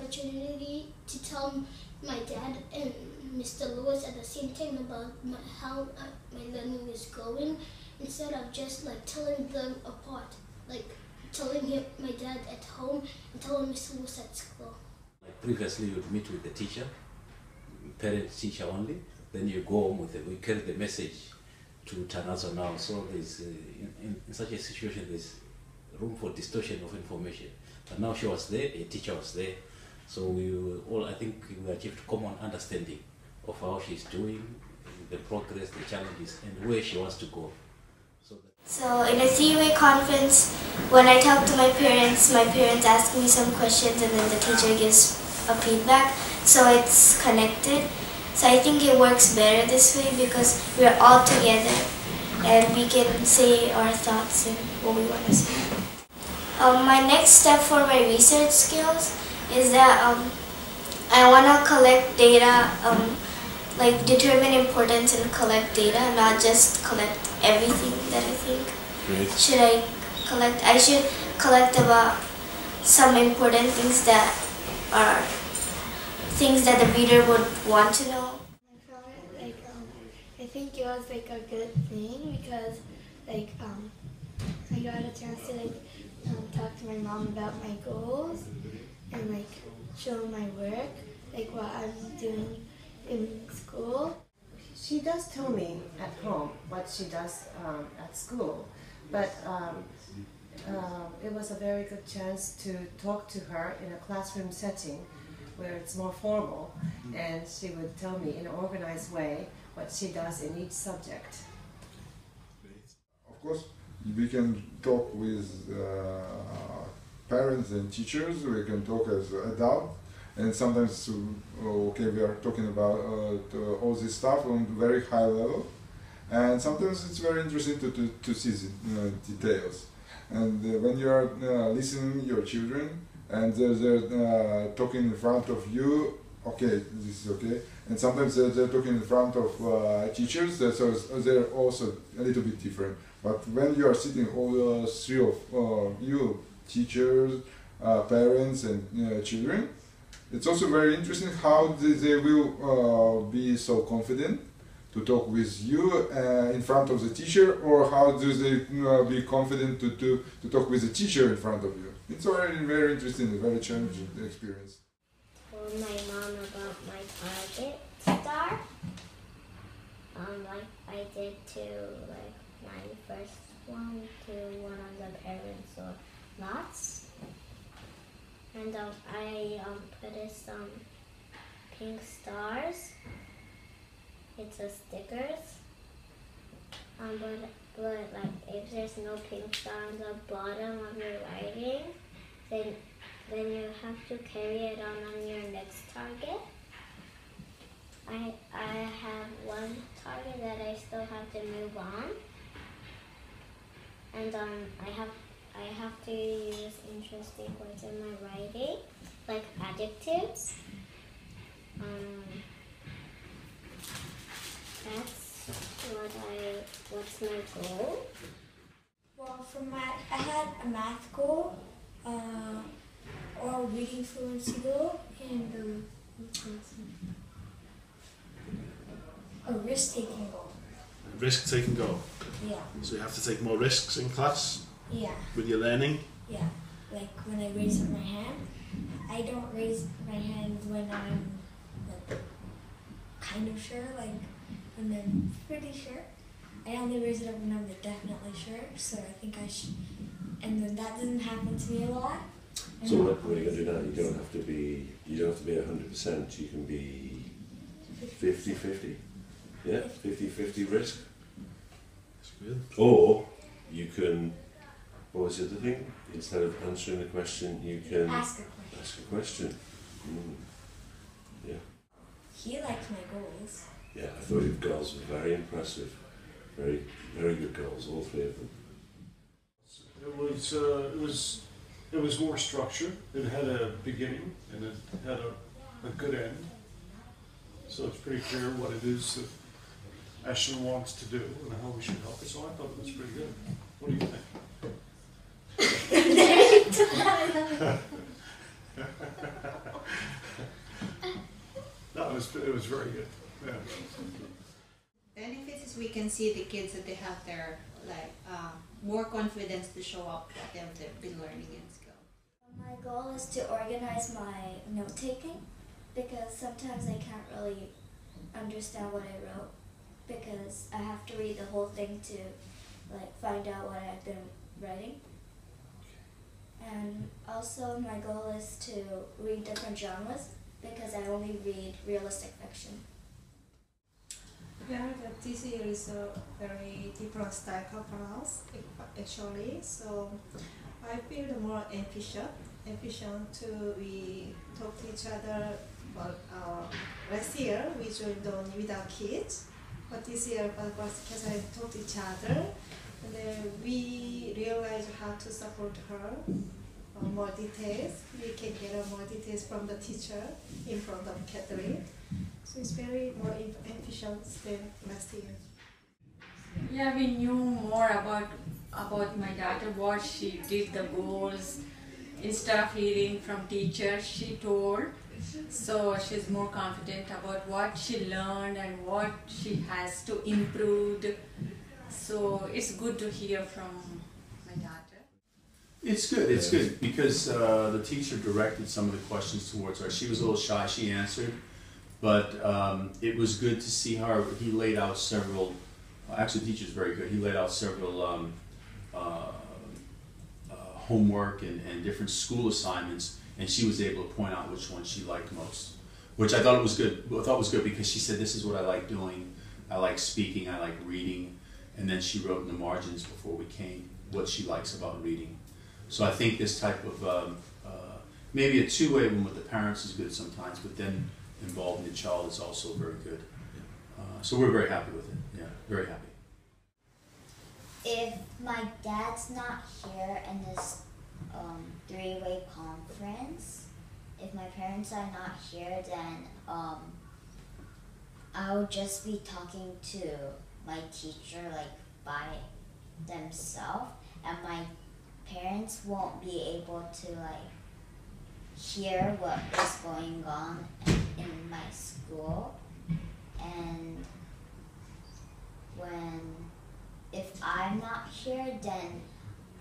opportunity to tell my dad and Mr. Lewis at the same time about how my learning is going, instead of just like telling them apart, like telling my dad at home and telling Mr. Lewis at school. Like previously, you'd meet with the teacher, parent-teacher only. Then you go home with it. We carry the message to Tanazo now. So there's in such a situation, there's room for distortion of information. But now she was there, a teacher was there. So we all, I think, we achieved common understanding of how she's doing, the progress, the challenges, and where she wants to go. So in a three-way conference, when I talk to my parents ask me some questions and then the teacher gives a feedback. So it's connected. So I think it works better this way because we're all together and we can say our thoughts and what we want to say. My next step for my research skills is that I want to collect data, like determine importance and collect data, not just collect everything that I think. Great. I should collect about some important things that are things that the reader would want to know. I think it was like a good thing because I got a chance to talk to my mom about my goals and show my work, what I'm doing in school. She does tell me at home what she does at school, but it was a very good chance to talk to her in a classroom setting where it's more formal, and she would tell me in an organized way what she does in each subject. Of course, we can talk with parents and teachers, we can talk as adults, and sometimes we are talking about all this stuff on very high level, and sometimes it's very interesting to see the details. And when you are listening to your children and they're talking in front of you, okay, this is okay, and sometimes they're talking in front of teachers, so they're also a little bit different. But when you are sitting all three of you, teachers, parents and children, it's also very interesting how they will be so confident to talk with you in front of the teacher, or how do they be confident to talk with the teacher in front of you. It's very, very interesting, a very challenging experience. Told my mom about my target star. Like I did to my first one to one of the parents or lots. And I put some pink stars. It's a stickers. But if there's no pink star on the bottom of your writing, then you have to carry it on your next target. I have one target that I still have to move on, and I have to use interesting words in my writing, like adjectives. What's my goal? Well, for math, I had a math goal, or reading fluency goal, and a risk-taking goal. A risk-taking goal? Yeah. So you have to take more risks in class? Yeah. With your learning? Yeah. Like when I raise up my hand, I don't raise my hand when I'm kind of sure, when I'm pretty sure. I only raise it up when I'm definitely sure, so I think I should. And then that doesn't happen to me a lot. So what are you going to do now? You don't have to be 100%, you can be 50-50. Yeah, 50-50 risk. That's good. Or you can, what was the other thing? Instead of answering the question, you can ask a question. Yeah. He liked my goals. Yeah, I thought your goals were very impressive. Very, very good goals, all three of them. It was more structured. It had a beginning and it had a good end. So it's pretty clear what it is that Ashton wants to do and how we should help her. So I thought it was pretty good. What do you think? it was very good. Yeah. Benefits is we can see the kids that they have their more confidence to show up what they've been learning in school. My goal is to organize my note taking because sometimes I can't really understand what I wrote because I have to read the whole thing to find out what I've been writing. And also my goal is to read different genres because I only read realistic fiction. Yeah, this year is a very different style of class actually. So I feel more efficient to we talk to each other. But last year we joined on without kids, but this year because I talk to each other, and then we realized how to support her. More details. We can get more details from the teacher in front of Catherine. So it's very more efficient than last year. Yeah, we knew more about my daughter, what she did, the goals. Instead of hearing from teachers, she told. So she's more confident about what she learned and what she has to improve. So it's good to hear from my daughter. It's good because the teacher directed some of the questions towards her. She was a little shy, she answered, but it was good to see her. He laid out several, actually the teacher's very good, he laid out several homework and different school assignments, and she was able to point out which one she liked most, which I thought was good because she said, this is what I like doing. I like speaking, I like reading, and then she wrote in the margins before we came what she likes about reading. So I think this type of maybe a two-way one with the parents is good sometimes, but then involving the child is also very good. So we're very happy with it. Yeah, very happy. If my dad's not here in this three-way conference, if my parents are not here, then I'll just be talking to my teacher by themselves, and my parents won't be able to hear what is going on in my school. And if I'm not here, then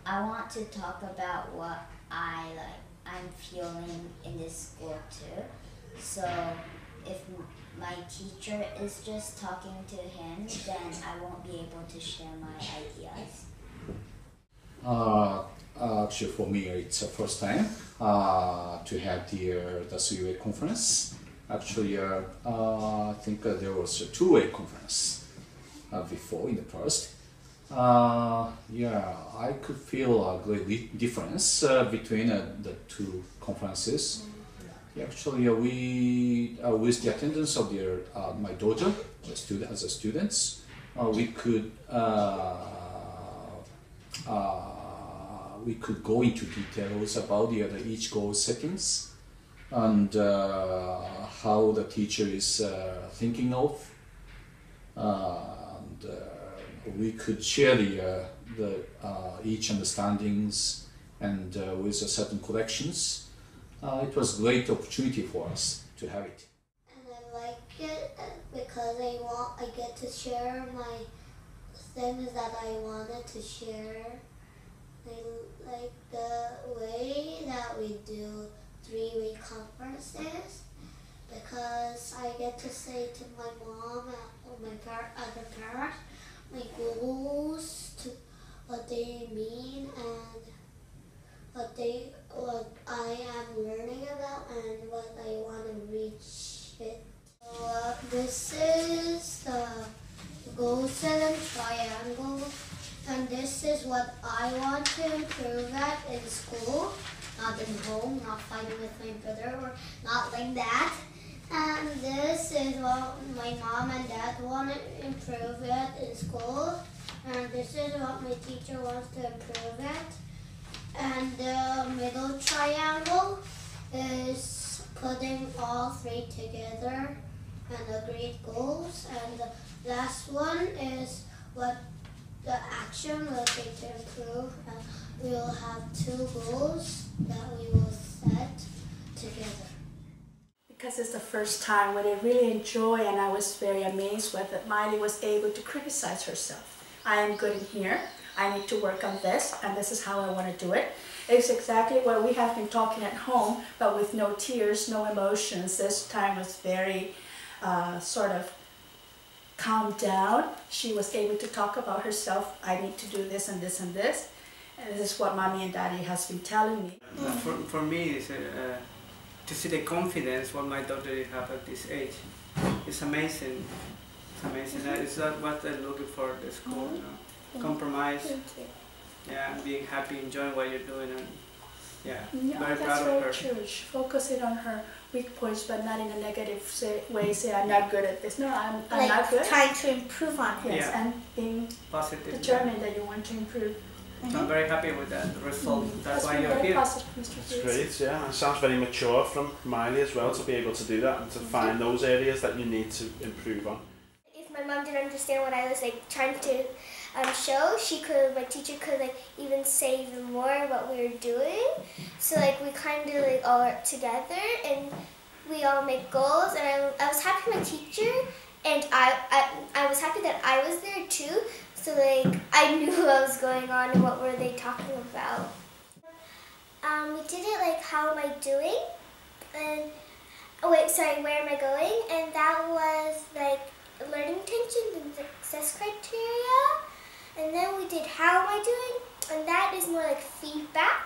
I want to talk about what I'm feeling in this school too. So if my teacher is just talking to him, then I won't be able to share my ideas. Actually, for me, it's the first time to have the three-way conference. Actually, I think there was a two-way conference before in the past. Yeah, I could feel a great difference between the two conferences. Actually, we with the attendance of my daughter, as a students, we could go into details about each goal settings and how the teacher is thinking of, and we could share each understandings and with certain corrections. It was a great opportunity for us to have it. And I like it because I get to share my things that I wanted to share. I like the way that we do three-way conferences because I get to say to my mom and my other parents my goals, to what they mean and what I am learning about and what I want to reach it. So this is the goal setting triangle. And this is what I want to improve at in school, not in home, not fighting with my brother or not like that. And this is what my mom and dad want to improve at in school. And this is what my teacher wants to improve at. And the middle triangle is putting all three together and agreed goals. And the last one is what the action will take to improve, and we will have two goals that we will set together. Because it's the first time where they really enjoy, and I was very amazed with that Miley was able to criticize herself. I am good in here, I need to work on this, and this is how I want to do it. It's exactly what we have been talking at home, but with no tears, no emotions. This time was very sort of calmed down. She was able to talk about herself. I need to do this and this and this. And this is what Mommy and Daddy has been telling me. For me, it's, to see the confidence what my daughter have at this age, it's amazing. It's amazing. It's not what I'm looking for at the school. You know? Compromise. Yeah, being happy, enjoying what you're doing, and yeah, very proud of her. That's very true. She focuses on her weak points, but not in a negative way. Say I'm not good at this. No, I'm like not good. Trying to improve on it. Yes, and being positive, determined that you want to improve. So I'm very happy with that result. That's why you're here. That's great, yeah. It sounds very mature from Miley as well to be able to do that and to find those areas that you need to improve on. If my mom didn't understand what I was like trying to show, my teacher could like even say even more what we were doing. So like we kind of like all work together and we all make goals. And I was happy with my teacher, and I was happy that I was there too. So like I knew what was going on and what were they talking about. We did it like how am I doing, and where am I going, and that was like learning intentions and success criteria. And then we did how am I doing, and that is more like feedback.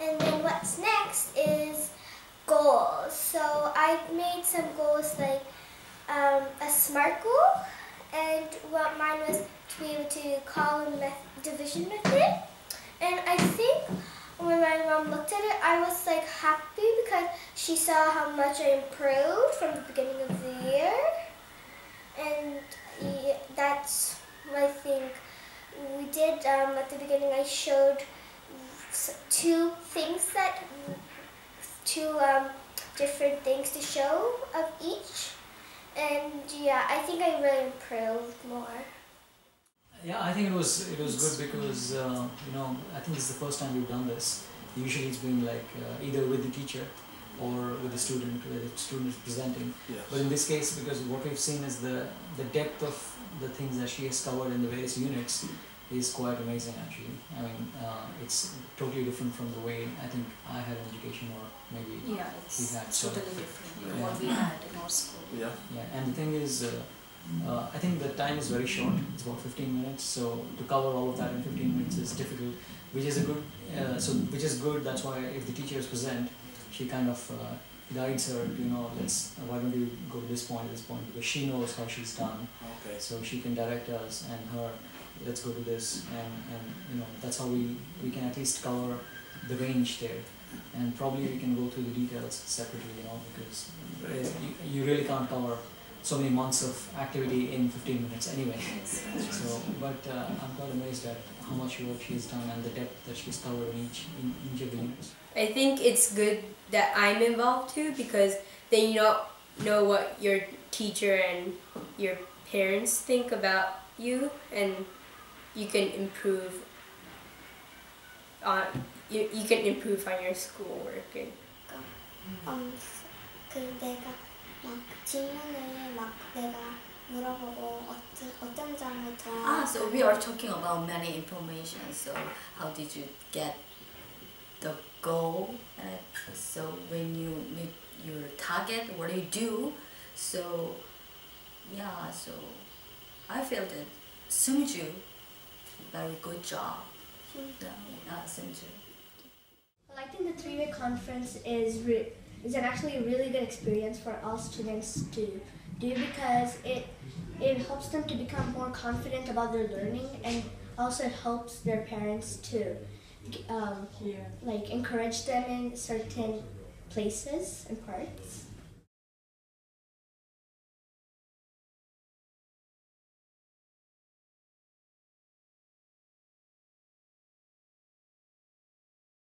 And then what's next is goals. So I made some goals like a SMART goal, and what mine was to be able to call a division method. And I think when my mom looked at it, I was like happy because she saw how much I improved from the beginning of the year. And yeah, that's I think we did at the beginning. I showed two different things to show of each, and yeah, I think I really improved more. Yeah, I think it was good because you know, I think this is the first time we've done this. Usually it's been like either with the teacher or with the student, where the student is presenting. Yes. But in this case, because what we've seen is the depth of the things that she has covered in the various units is quite amazing actually. I mean, it's totally different from the way I think I had an education, or maybe we had. Totally different from what we had in our school. Yeah. Yeah, and the thing is, I think the time is very short. It's about 15 minutes, so to cover all of that in 15 minutes is difficult, which is a good. Which is good. That's why if the teacher is present, she kind of guides her. You know, why don't you go to this point, because she knows how she's done. Okay. So she can direct us and her. Let's go to this, and you know, that's how we can at least cover the range there, and probably we can go through the details separately, you know, because you really can't cover so many months of activity in 15 minutes anyway. So, but I'm quite amazed at how much work she's done and the depth that she's covered in each of the units. I think it's good that I'm involved too, because then you know what your teacher and your parents think about you, and you can improve on your schoolwork. And 내가 막 질문을 막 내가 물어보고 어떤 점을 더. So we are talking about many information. So how did you get the goal? So when you meet your target, what do you do? So yeah, so I feel that Seungju, very good job. Seungju. Well, I think the three-way conference is actually a really good experience for all students to do, because it helps them to become more confident about their learning, and also it helps their parents to like encourage them in certain places and parts.